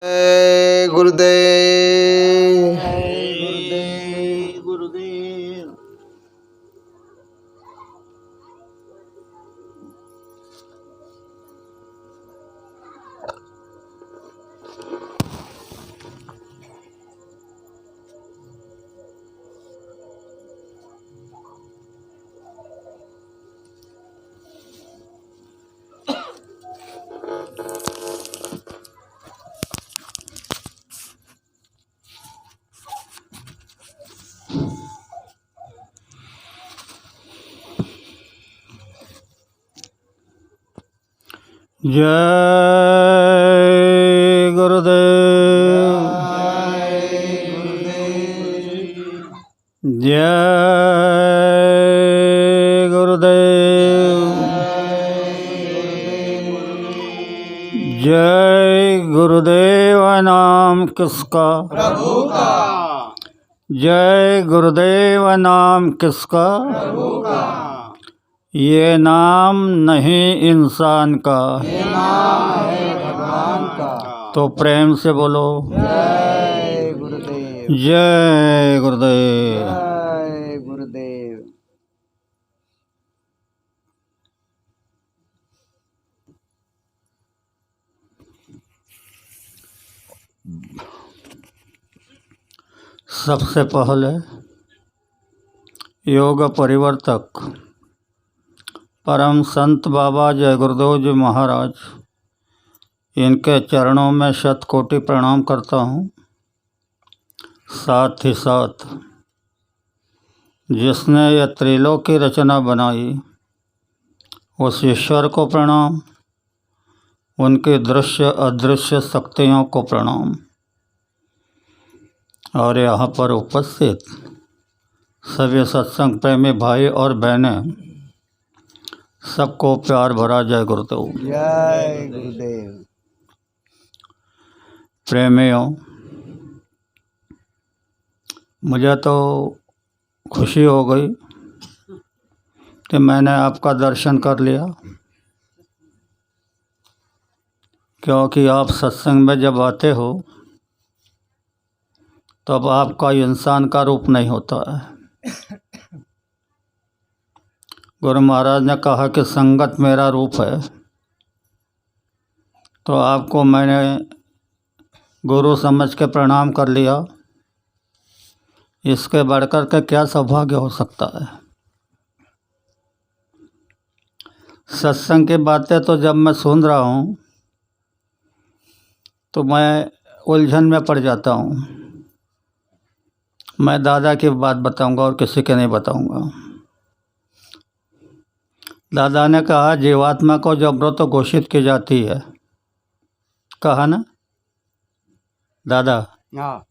जय गुरुदेव। गुरुदेव गुरुदेव। जय गुरुदेव। जय गुरुदेव। जय गुरुदेव। नाम किसका? प्रभु का। जय गुरुदेव। नाम किसका? प्रभु का। ये नाम नहीं इंसान का, ये नाम है भगवान का। तो प्रेम से बोलो जय गुरुदेव। जय गुरुदेव। जय गुरुदेव। सबसे पहले योग परिवर्तक परम संत बाबा जय गुरुदेव जी महाराज, इनके चरणों में शतकोटि प्रणाम करता हूँ। साथ ही साथ जिसने यह त्रिलोक की रचना बनाई उस ईश्वर को प्रणाम, उनकी दृश्य अदृश्य शक्तियों को प्रणाम, और यहाँ पर उपस्थित सभी सत्संग प्रेमी भाई और बहनें, सबको प्यार भरा जय गुरुदेव। जय गुरुदेव। प्रेमियों, मुझे तो खुशी हो गई कि मैंने आपका दर्शन कर लिया, क्योंकि आप सत्संग में जब आते हो तब आपका इंसान का रूप नहीं होता है। गुरु महाराज ने कहा कि संगत मेरा रूप है, तो आपको मैंने गुरु समझ के प्रणाम कर लिया। इसके बढ़कर के क्या सौभाग्य हो सकता है। सत्संग की बातें तो जब मैं सुन रहा हूँ तो मैं उलझन में पड़ जाता हूँ। मैं दादा की बात बताऊंगा और किसी के नहीं बताऊंगा। दादा ने कहा जीवात्मा को जब मृत घोषित की जाती है, कहा ना दादा? हाँ।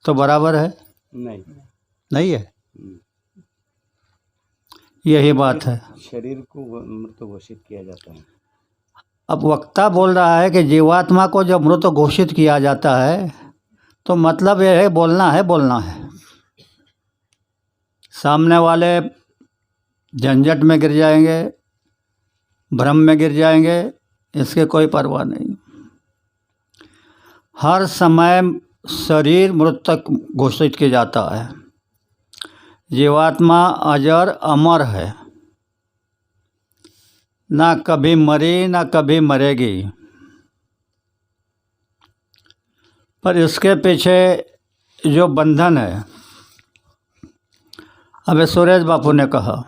तो बराबर है? नहीं, नहीं है? यही बात है। शरीर को मृत घोषित किया जाता है। अब वक्ता बोल रहा है कि जीवात्मा को जब मृत घोषित किया जाता है, तो मतलब यह है बोलना है, बोलना है। सामने वाले झंझट में गिर जाएंगे, भ्रम में गिर जाएंगे, इसके कोई परवाह नहीं। हर समय शरीर मृतक घोषित किया जाता है। जीवात्मा अजर अमर है, ना कभी मरी ना कभी मरेगी। पर इसके पीछे जो बंधन है, अबे सुरेश बापू ने कहा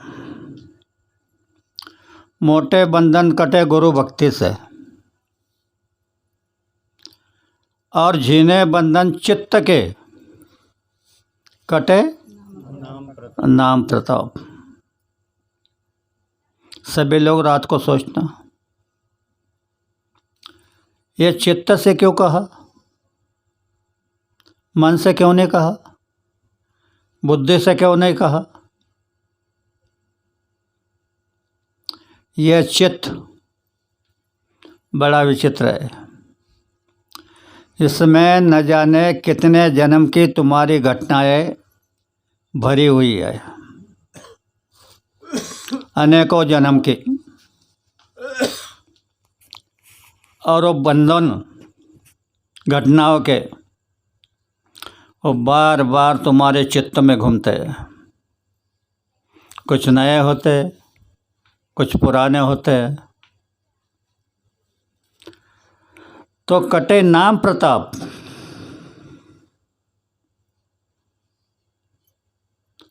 मोटे बंधन कटे गुरु भक्ति से, और झीने बंधन चित्त के कटे नाम प्रताप। सभी लोग रात को सोचना, ये चित्त से क्यों कहा, मन से क्यों नहीं कहा, बुद्धि से क्यों नहीं कहा? यह चित्त बड़ा विचित्र है। इसमें न जाने कितने जन्म की तुम्हारी घटनाएं भरी हुई है, अनेकों जन्म की। और वो बंधन घटनाओं के, वो बार बार तुम्हारे चित्त में घूमते। कुछ नए होते, कुछ पुराने होते। तो कटे नाम प्रताप,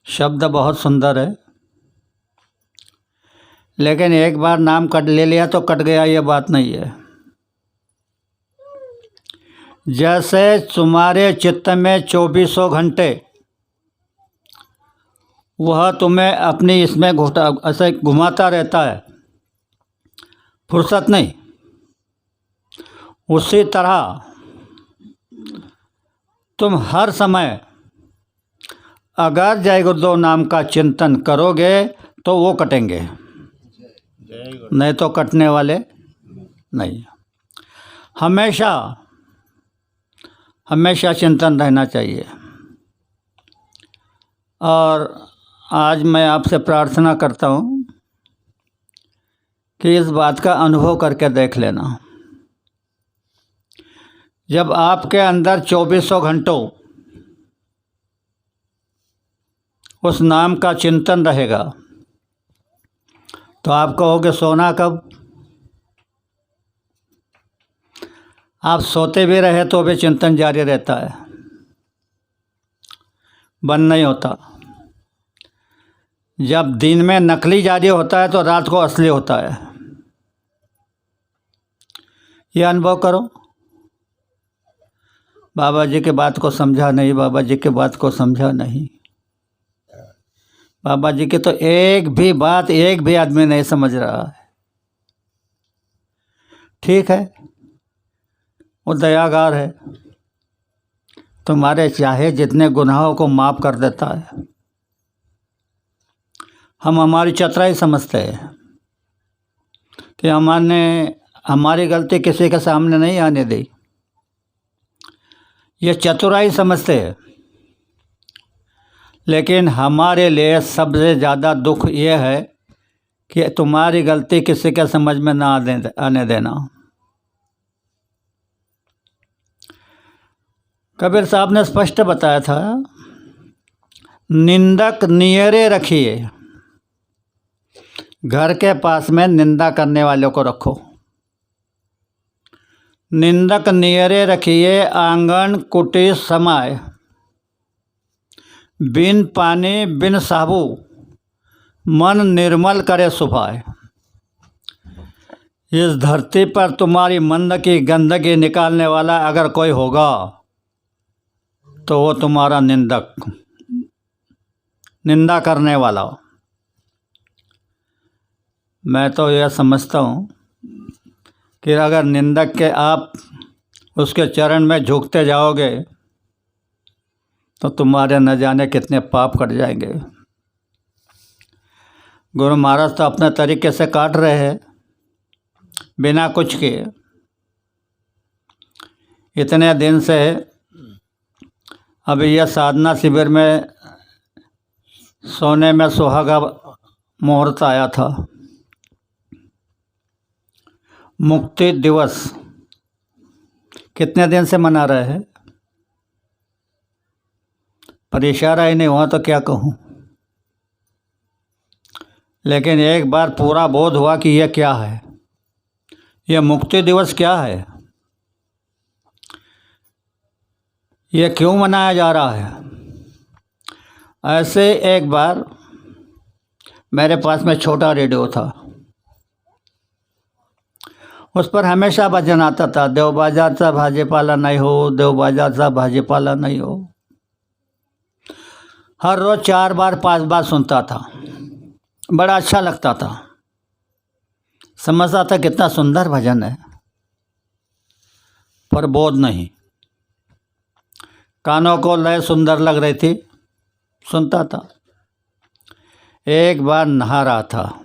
शब्द बहुत सुंदर है, लेकिन एक बार नाम कट ले लिया तो कट गया, ये बात नहीं है। जैसे तुम्हारे चित्त में 2400 घंटे वह तुम्हें अपनी इसमें ऐसे घुमाता रहता है, फुर्सत नहीं, उसी तरह तुम हर समय अगर जय गुरुदेव नाम का चिंतन करोगे तो वो कटेंगे, नहीं तो कटने वाले नहीं। हमेशा हमेशा चिंतन रहना चाहिए। और आज मैं आपसे प्रार्थना करता हूँ कि इस बात का अनुभव करके देख लेना। जब आपके अंदर 2400 घंटों उस नाम का चिंतन रहेगा तो आप कहोगे सोना कब? आप सोते भी रहे तो भी चिंतन जारी रहता है, बंद नहीं होता। जब दिन में नकली जारी होता है तो रात को असली होता है। यह अनुभव करो। बाबा जी के बात को समझा नहीं, बाबा जी के बात को समझा नहीं, बाबा जी की तो एक भी बात एक भी आदमी नहीं समझ रहा है। ठीक है, वो दयागार है, तुम्हारे चाहे जितने गुनाहों को माफ़ कर देता है। हम हमारी चतुराई समझते हैं कि हमने हमारी गलती किसी के सामने नहीं आने दी, ये चतुराई समझते हैं। लेकिन हमारे लिए सबसे ज़्यादा दुख ये है कि तुम्हारी गलती किसी के समझ में ना आने देना। कबीर साहब ने स्पष्ट बताया था, निंदक नियरे रखिए, घर के पास में निंदा करने वालों को रखो। निंदक नियरे रखिए, आंगन कुटी समाए, बिन पानी बिन साबु, मन निर्मल करे सुभाए। इस धरती पर तुम्हारी मन की गंदगी निकालने वाला अगर कोई होगा तो वो तुम्हारा निंदक, निंदा करने वाला। मैं तो यह समझता हूँ कि अगर निंदक के आप उसके चरण में झुकते जाओगे तो तुम्हारे न जाने कितने पाप कट जाएंगे। गुरु महाराज तो अपने तरीके से काट रहे हैं बिना कुछ किए। इतने दिन से अभी यह साधना शिविर में सोने में सुहागा मुहूर्त आया था। मुक्ति दिवस कितने दिन से मना रहे हैं, पर इशारा ही नहीं हुआ तो क्या कहूँ। लेकिन एक बार पूरा बोध हुआ कि यह क्या है, यह मुक्ति दिवस क्या है, यह क्यों मनाया जा रहा है। ऐसे एक बार मेरे पास में छोटा रेडियो था, उस पर हमेशा भजन आता था, देव बाजार सा भाजीपाला नहीं हो, देव बाजार सा भाजीपाला नहीं हो। हर रोज़ 4 बार 5 बार सुनता था, बड़ा अच्छा लगता था, समझता था कितना सुंदर भजन है, पर बोध नहीं। कानों को लय सुंदर लग रही थी, सुनता था। एक बार नहा रहा था,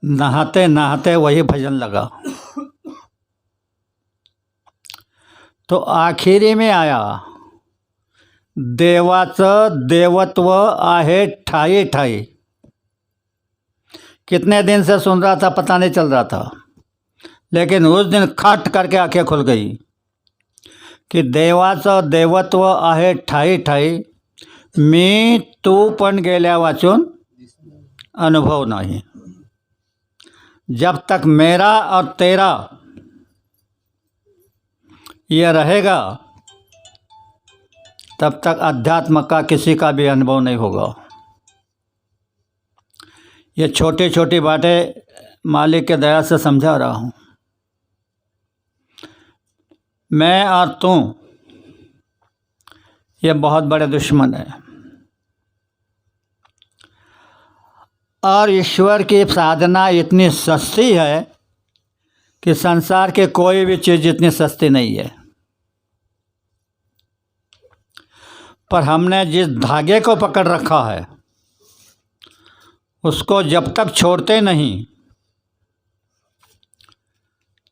नहाते नहाते वही भजन लगा, तो आखिरी में आया, देवाचं देवत्व आहे ठाई ठाई। कितने दिन से सुन रहा था पता नहीं चल रहा था, लेकिन उस दिन खट करके आंखें खुल गई की देवाचं देवत्व आहे ठाई ठाई, मी तू पण गेल्या वाचून अनुभव नहीं। जब तक मेरा और तेरा ये रहेगा तब तक अध्यात्म का किसी का भी अनुभव नहीं होगा। ये छोटी छोटी बातें मालिक के दया से समझा रहा हूँ। मैं और तू ये बहुत बड़े दुश्मन है, और ईश्वर की साधना इतनी सस्ती है कि संसार के कोई भी चीज़ इतनी सस्ती नहीं है। पर हमने जिस धागे को पकड़ रखा है उसको जब तक छोड़ते नहीं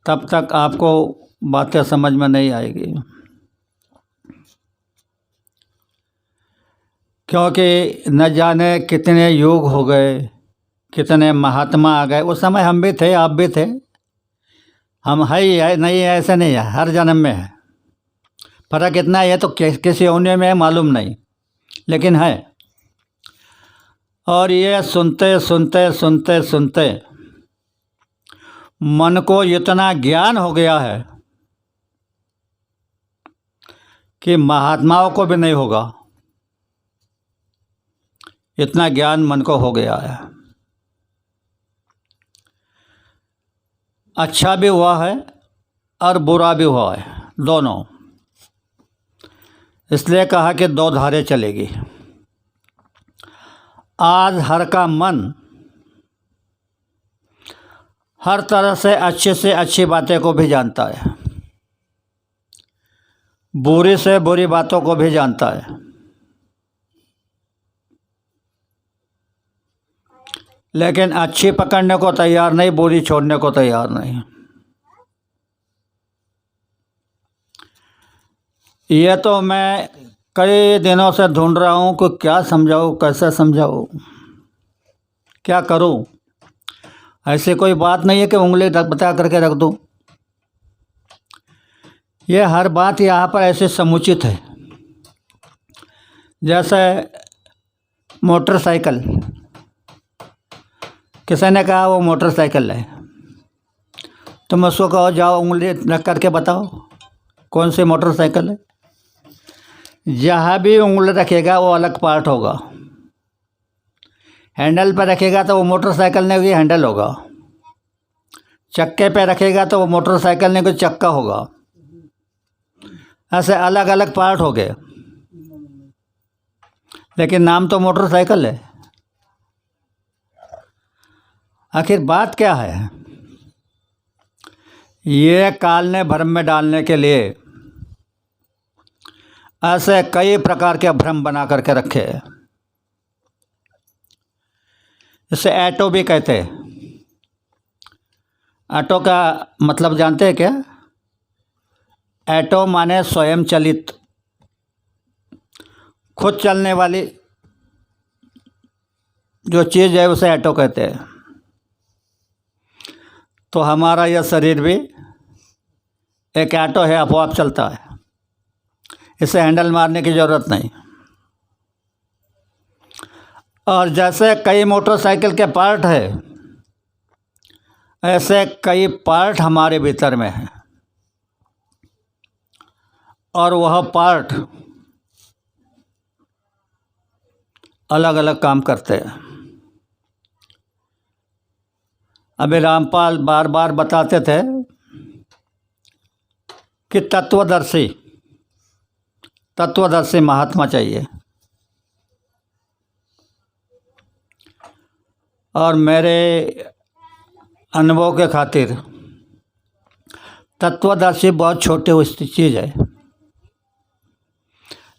तब तक आपको बातें समझ में नहीं आएगी। क्योंकि न जाने कितने युग हो गए, कितने महात्मा आ गए। उस समय हम भी थे, आप भी थे, हम है ही है, नहीं है ऐसे नहीं है, हर जन्म में है। फर्क इतना है तो किसी होने में है मालूम नहीं, लेकिन है। और ये सुनते सुनते सुनते सुनते मन को इतना ज्ञान हो गया है कि महात्माओं को भी नहीं होगा, इतना ज्ञान मन को हो गया है। अच्छा भी हुआ है और बुरा भी हुआ है, दोनों। इसलिए कहा कि दो धारे चलेगी। आज हर का मन हर तरह से अच्छी बातें को भी जानता है, बुरी से बुरी बातों को भी जानता है, लेकिन अच्छी पकड़ने को तैयार नहीं, बुरी छोड़ने को तैयार नहीं। ये तो मैं कई दिनों से ढूंढ रहा हूँ कि क्या समझाऊँ, कैसे समझाऊँ, क्या करूँ। ऐसी कोई बात नहीं है कि उंगली बता करके रख दूँ। ये हर बात यहाँ पर ऐसे समुचित है। जैसे मोटरसाइकिल, किसी ने कहा वो मोटरसाइकिल है, तुम उसको कहो जाओ उंगली रख करके बताओ कौन सी मोटरसाइकिल है। जहाँ भी उंगली रखेगा वो अलग पार्ट होगा। हैंडल पर रखेगा तो वो मोटरसाइकिल नहीं होगी, हैंडल होगा। चक्के पे रखेगा तो वो मोटरसाइकिल नहीं कोई चक्का होगा। ऐसे अलग अलग पार्ट हो गए, लेकिन नाम तो मोटरसाइकिल है। आखिर बात क्या है? ये काल ने भ्रम में डालने के लिए ऐसे कई प्रकार के भ्रम बना करके रखे। इसे ऐटो भी कहते हैं। ऐटो का मतलब जानते हैं क्या? ऐटो माने स्वयं चलित, खुद चलने वाली जो चीज़ है उसे ऐटो कहते हैं। तो हमारा यह शरीर भी एक ऐटो है, अपने चलता है। इसे हैंडल मारने की ज़रूरत नहीं। और जैसे कई मोटरसाइकिल के पार्ट है, ऐसे कई पार्ट हमारे भीतर में है, और वह पार्ट अलग अलग काम करते हैं। अभी रामपाल बार बार बताते थे कि तत्वदर्शी महात्मा चाहिए। और मेरे अनुभव के खातिर तत्वदर्शी बहुत छोटी चीज़ है।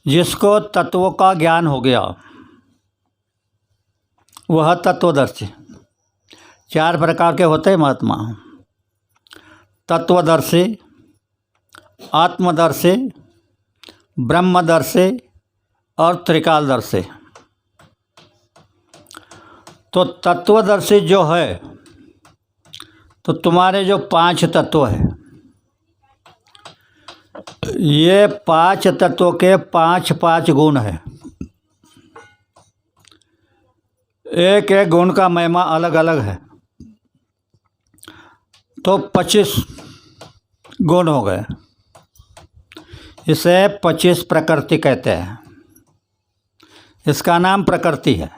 जिसको तत्वों का ज्ञान हो गया वह तत्वदर्शी। 4 प्रकार के होते हैं महात्मा: तत्वदर्शी, आत्मदर्शी, ब्रह्मदर्शी और त्रिकालदर्शी। तो तत्वदर्शी जो है, तो तुम्हारे जो 5 तत्व है, ये 5 तत्वों के 5 गुण है। एक एक गुण का महिमा अलग अलग है, तो 25 गुण हो गए। इसे 25 प्रकृति कहते हैं। इसका नाम प्रकृति है।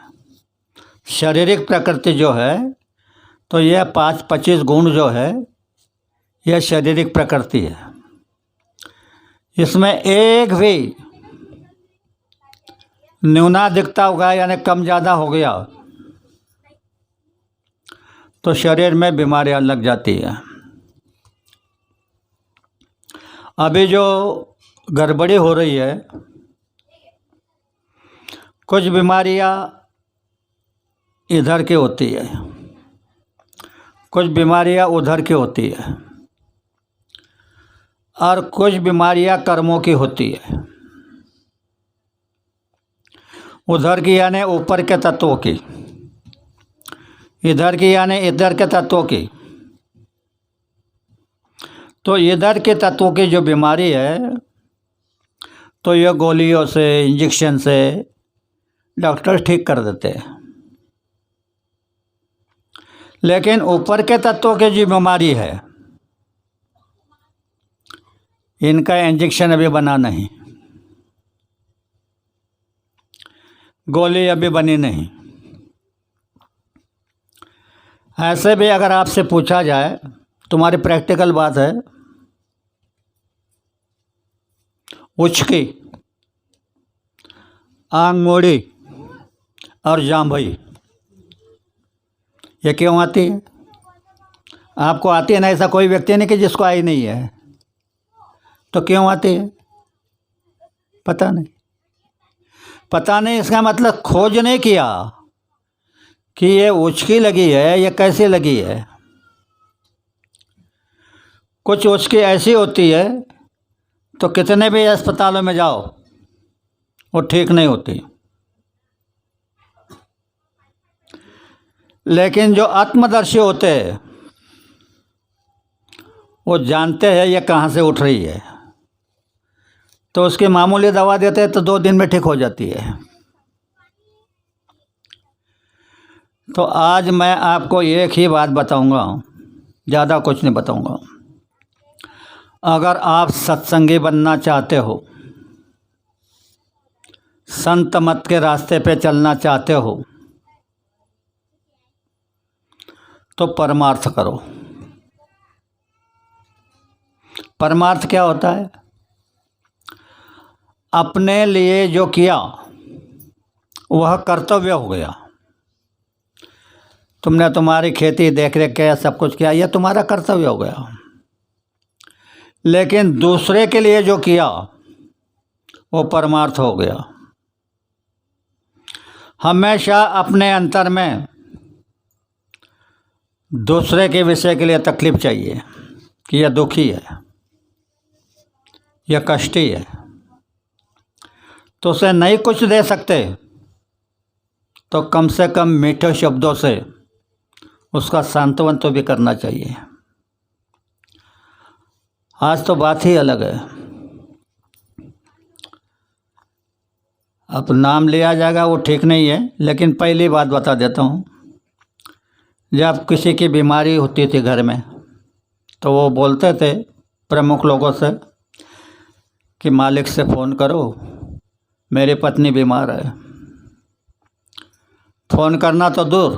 शारीरिक प्रकृति जो है, तो यह 25 गुण जो है, यह शारीरिक प्रकृति है। इसमें एक भी न्यूनाधिकता होगा, यानी कम ज़्यादा हो गया, तो शरीर में बीमारियां लग जाती है। अभी जो गड़बड़ी हो रही है, कुछ बीमारियां इधर की होती है, कुछ बीमारियां उधर की होती है, और कुछ बीमारियां कर्मों की होती है। उधर की यानी ऊपर के तत्वों की, इधर की यानी इधर के तत्वों की। तो इधर के तत्वों की जो बीमारी है, तो ये गोलियों से, इंजेक्शन से डॉक्टर ठीक कर देते हैं। लेकिन ऊपर के तत्वों की जो बीमारी है, इनका इंजेक्शन अभी बना नहीं, गोली अभी बनी नहीं। ऐसे भी अगर आपसे पूछा जाए, तुम्हारी प्रैक्टिकल बात है, उचकी, आंग मोड़ी और जांभई, ये क्यों आती है? आपको आती है ना? ऐसा कोई व्यक्ति नहीं कि जिसको आई नहीं है। तो क्यों आती है? पता नहीं। पता नहीं इसका मतलब खोज नहीं किया कि ये उचकी लगी है, ये कैसे लगी है। कुछ उचकी ऐसी होती है तो कितने भी अस्पतालों में जाओ, वो ठीक नहीं होती। लेकिन जो आत्मदर्शी होते हैं, वो जानते हैं ये कहाँ से उठ रही है, तो उसकी मामूली दवा देते हैं तो 2 दिन में ठीक हो जाती है। तो आज मैं आपको एक ही बात बताऊंगा, ज़्यादा कुछ नहीं बताऊंगा। अगर आप सत्संगी बनना चाहते हो, संत मत के रास्ते पे चलना चाहते हो, तो परमार्थ करो। परमार्थ क्या होता है? अपने लिए जो किया वह कर्तव्य हो गया। तुमने तुम्हारी खेती देख रेख किया, सब कुछ किया, यह तुम्हारा कर्तव्य हो गया। लेकिन दूसरे के लिए जो किया वो परमार्थ हो गया। हमेशा अपने अंतर में दूसरे के विषय के लिए तकलीफ चाहिए कि यह दुखी है, यह कष्टी है, तो उसे नहीं कुछ दे सकते तो कम से कम मीठे शब्दों से उसका सांत्वन तो भी करना चाहिए। आज तो बात ही अलग है। अब नाम लिया जाएगा वो ठीक नहीं है, लेकिन पहली बात बता देता हूँ। जब किसी की बीमारी होती थी घर में, तो वो बोलते थे प्रमुख लोगों से कि मालिक से फ़ोन करो, मेरी पत्नी बीमार है। फ़ोन करना तो दूर,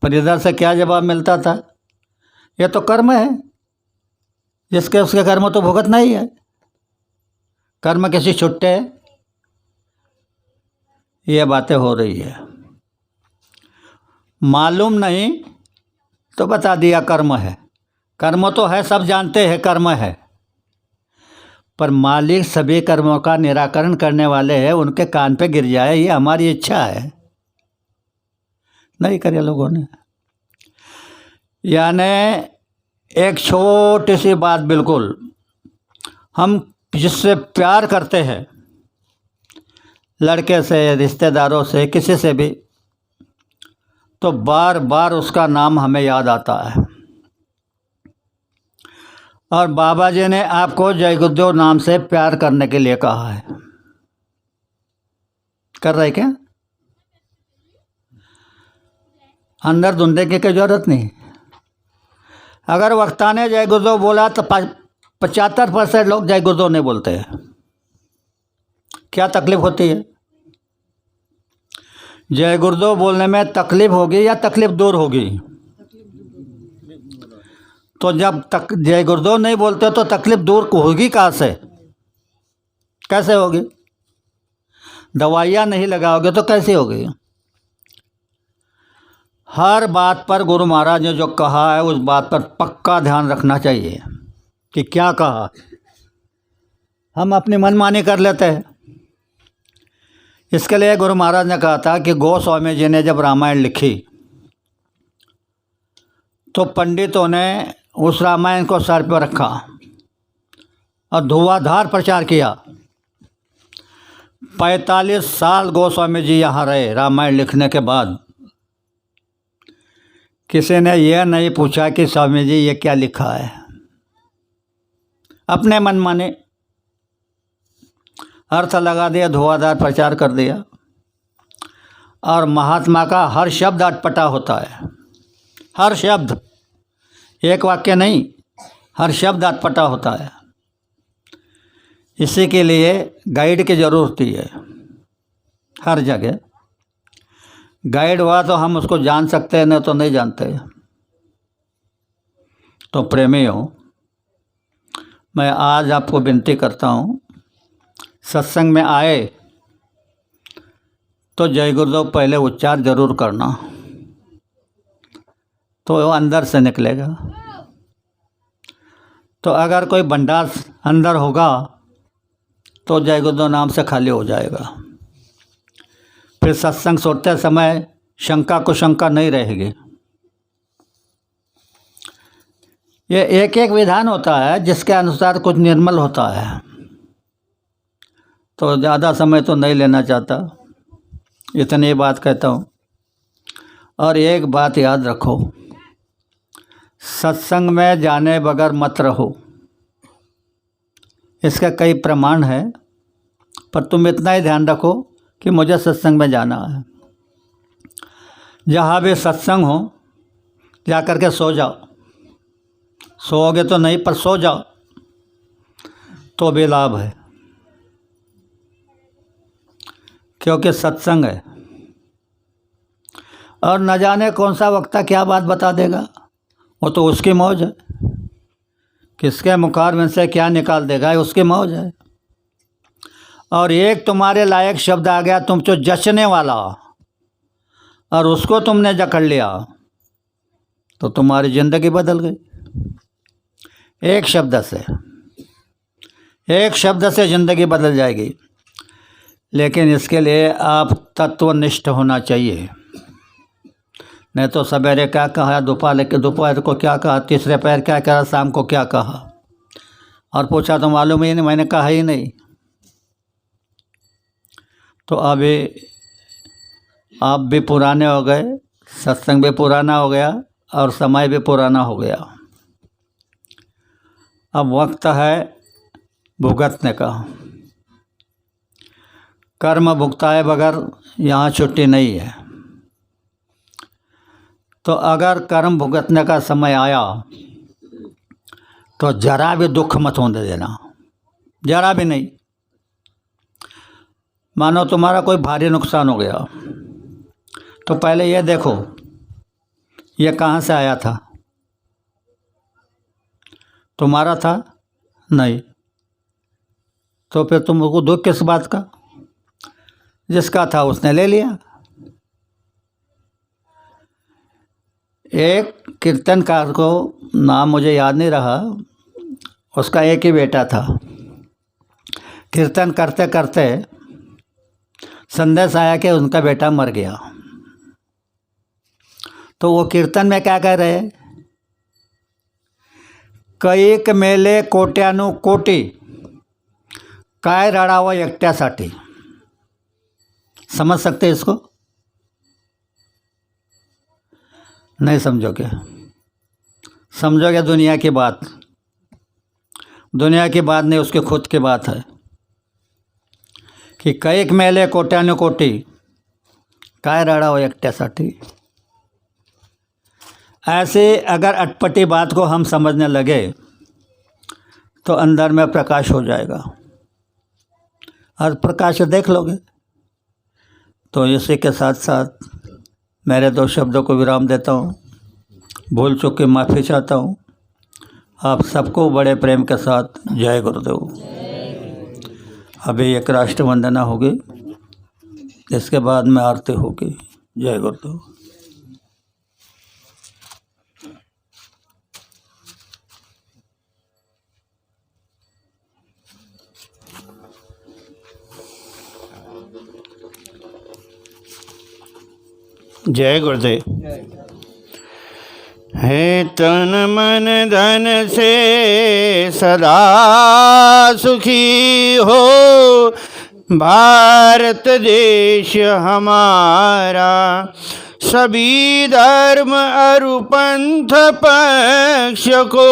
पर इधर से क्या जवाब मिलता था? ये तो कर्म है, जिसके उसके कर्म तो भुगतना ही है। कर्म किसी छुट्टे है? ये बातें हो रही है। मालूम नहीं तो बता दिया कर्म है। कर्म तो है, सब जानते हैं कर्म है, पर मालिक सभी कर्मों का निराकरण करने वाले हैं। उनके कान पे गिर जाए, ये हमारी इच्छा है। नहीं करे लोगों ने। यानी एक छोटी सी बात, बिल्कुल हम जिससे प्यार करते हैं, लड़के से, रिश्तेदारों से, किसी से भी, तो बार बार उसका नाम हमें याद आता है। और बाबा जी ने आपको जय गुरुदेव नाम से प्यार करने के लिए कहा है। कर रहे क्या? अंदर ढूंढने की कोई जरूरत नहीं। अगर वक्ता ने जय गुरुदेव बोला तो 75% लोग जय गुरुदेव नहीं बोलते हैं। क्या तकलीफ होती है? जय गुरुदेव बोलने में तकलीफ होगी या तकलीफ दूर होगी? तो जब तक जय गुरुदेव नहीं बोलते तो तकलीफ दूर होगी कहाँ से? कैसे होगी? दवाइयाँ नहीं लगाओगे तो कैसे होगी? हर बात पर गुरु महाराज ने जो कहा है उस बात पर पक्का ध्यान रखना चाहिए कि क्या कहा। हम अपनी मनमानी कर लेते हैं। इसके लिए गुरु महाराज ने कहा था कि गोस्वामी जी ने जब रामायण लिखी तो पंडितों ने उस रामायण को सर पर रखा और धुआंधार प्रचार किया। 45 साल गोस्वामी जी यहाँ रहे रामायण लिखने के बाद। किसी ने यह नहीं पूछा कि स्वामी जी ये क्या लिखा है। अपने मन माने अर्थ लगा दिया, धुआंधार प्रचार कर दिया। और महात्मा का हर शब्द अटपटा होता है। हर शब्द, एक वाक्य नहीं, हर शब्द अटपटा होता है। इसी के लिए गाइड की ज़रूरत होती है। हर जगह गाइड हुआ तो हम उसको जान सकते हैं, नहीं तो नहीं जानते। तो प्रेमियों, मैं आज आपको विनती करता हूँ, सत्संग में आए तो जय गुरुदेव पहले उच्चार जरूर करना, तो वो अंदर से निकलेगा। तो अगर कोई भंडार अंदर होगा तो जय गुरुदेव नाम से खाली हो जाएगा। फिर सत्संग सुनते समय शंका को शंका नहीं रहेगी। ये एक एक विधान होता है जिसके अनुसार कुछ निर्मल होता है। तो ज़्यादा समय तो नहीं लेना चाहता, इतनी बात कहता हूँ। और एक बात याद रखो, सत्संग में जाने बगैर मत रहो। इसका कई प्रमाण है, पर तुम इतना ही ध्यान रखो कि मुझे सत्संग में जाना है। जहाँ भी सत्संग हो जा कर के सो जाओ। सोओगे तो नहीं, पर सो जाओ तो भी लाभ है, क्योंकि सत्संग है। और न जाने कौन सा वक्ता क्या बात बता देगा, वो तो उसकी मौज है। किसके मुखार में से क्या निकाल देगा, उसकी मौज है। और एक तुम्हारे लायक शब्द आ गया, तुम जो जचने वाला, और उसको तुमने जकड़ लिया तो तुम्हारी ज़िंदगी बदल गई। एक शब्द से ज़िंदगी बदल जाएगी। लेकिन इसके लिए आप तत्वनिष्ठ होना चाहिए। नहीं तो सवेरे क्या कहा, दोपहर को क्या कहा, तीसरे पैर क्या कहा, शाम को क्या कहा, और पूछा तो मालूम ही नहीं, मैंने कहा ही नहीं। तो अभी आप भी पुराने हो गए, सत्संग भी पुराना हो गया, और समय भी पुराना हो गया। अब वक्त है भुगतने का। कर्म भुगताए बगैर यहाँ छुट्टी नहीं है। तो अगर कर्म भुगतने का समय आया तो जरा भी दुख मत होने देना, जरा भी नहीं। मानो तुम्हारा कोई भारी नुकसान हो गया, तो पहले ये देखो ये कहाँ से आया था। तुम्हारा था नहीं, तो फिर तुमको दुख किस बात का? जिसका था उसने ले लिया। एक कीर्तनकार को, नाम मुझे याद नहीं रहा, उसका एक ही बेटा था। कीर्तन करते करते संदेश आया कि उनका बेटा मर गया। तो वो कीर्तन में क्या कह रहे? कैक मेले कोट्यानु कोटी, काय रडावं एकट्यासाठी। समझ सकते इसको? नहीं समझोगे? समझोगे दुनिया की बात। दुनिया की बात नहीं, उसके खुद की बात है की कैक मेले कोट्यानु कोटी काय रडावं एकट्यासाठी। ऐसे अगर अटपटी बात को हम समझने लगे तो अंदर में प्रकाश हो जाएगा, और प्रकाश देख लोगे। तो इसी के साथ साथ मेरे 2 शब्दों को विराम देता हूँ। भूल चूक की माफ़ी चाहता हूँ। आप सबको बड़े प्रेम के साथ जय गुरुदेव। अभी एक राष्ट्र वंदना होगी, इसके बाद में आरती होगी। जय गुरुदेव। जय गुरुदेव। हे तन मन धन से सदा सुखी हो भारत देश हमारा, सभी धर्म अरु पंथ पक्ष को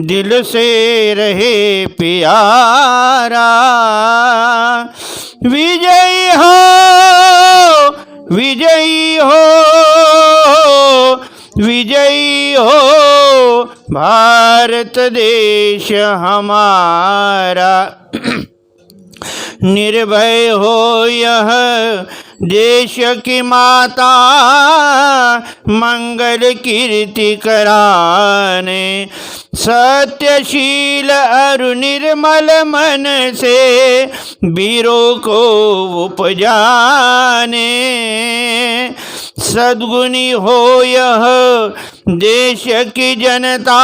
दिल से रहे प्यारा। विजयी हो विजयी हो विजयी हो भारत देश हमारा। निर्भय हो यह देश की माता, मंगल कीर्ति कराने, सत्यशील अरु निर्मल मन से वीरों को उपजाने। सद्गुणी हो यह देश की जनता,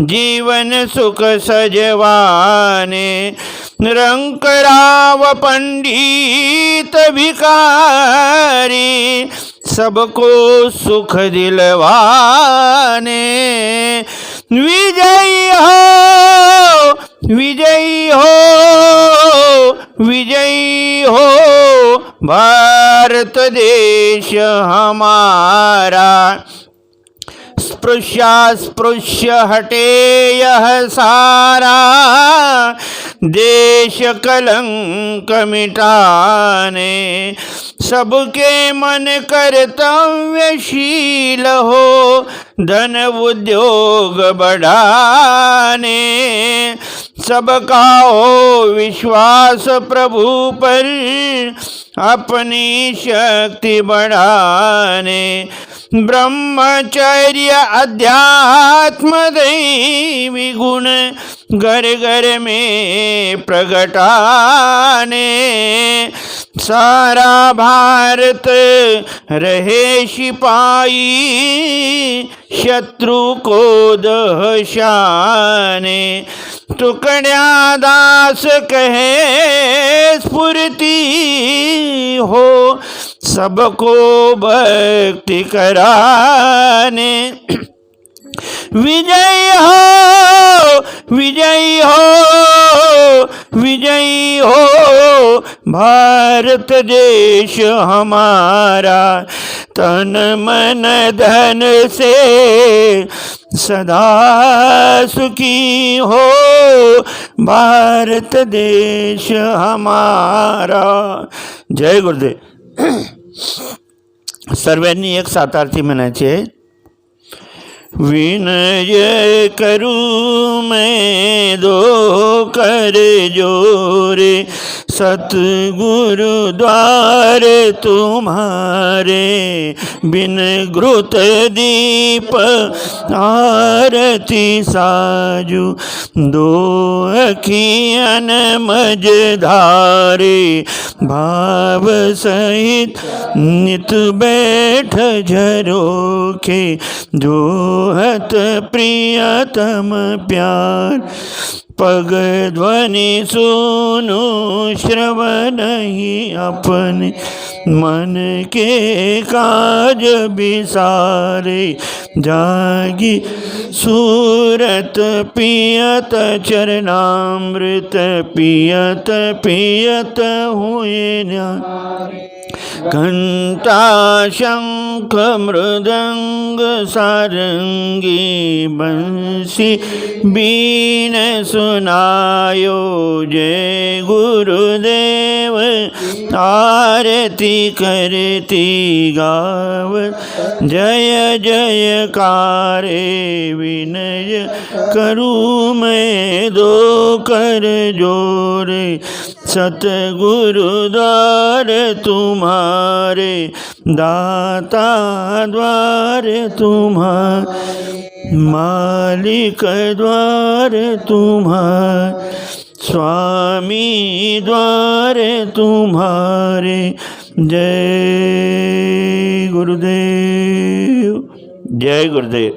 जीवन सुख सजवाने, रंक राव पंडित भिखारी, सबको सुख दिलवाने। विजयी हो विजयी हो विजयी हो भारत देश हमारा। स्पृश्य हटे यह सारा, देश कलंक मिटाने, सबके मन कर्तव्यशील हो, धन उद्योग बढ़ाने, सबका हो विश्वास प्रभु पर, अपनी शक्ति बढ़ाने, ब्रह्मचर्य अध्यात्म दैवी गुण घर घर में प्रगटाने, सारा भारत रहे सिपाही, शत्रु को दहशाने, टुकड़िया दास कहे स्फूर्ति हो, सबको भक्ति कराने। विजयी हो विजयी हो विजयी हो भारत देश हमारा, तन मन धन से सदा सुखी हो भारत देश हमारा। जय गुरुदेव। सर्वांनी एक साथ आरती म्हणायची आहे। विनय करूं मैं दो कर जोरे, सतगुरु द्वार तुम्हारे, बिन घृत दीप आरती साजू, दो अखियन मझधारे, भाव सहित नित बैठ झरोखे, जो हत प्रियतम प्यार, पग ध्वनि सुनो श्रवण ही अपने, मन के काज बिसारे, जागी सूरत पियत चरणामृत, पियत पियत हुए न्याय। घंटा शंख मृदंग सारंगी बंसी बीन सुनायो। जय गुरुदेव आरती करती गाव। जय जयकारे विनय करूँ मैं दो कर जोरे। सतगुरु द्वार तुम्हारे दाता द्वार तुम्हारे मालिक द्वार तुम्हारे स्वामी द्वार तुम्हारे। जय गुरुदेव जय गुरुदेव।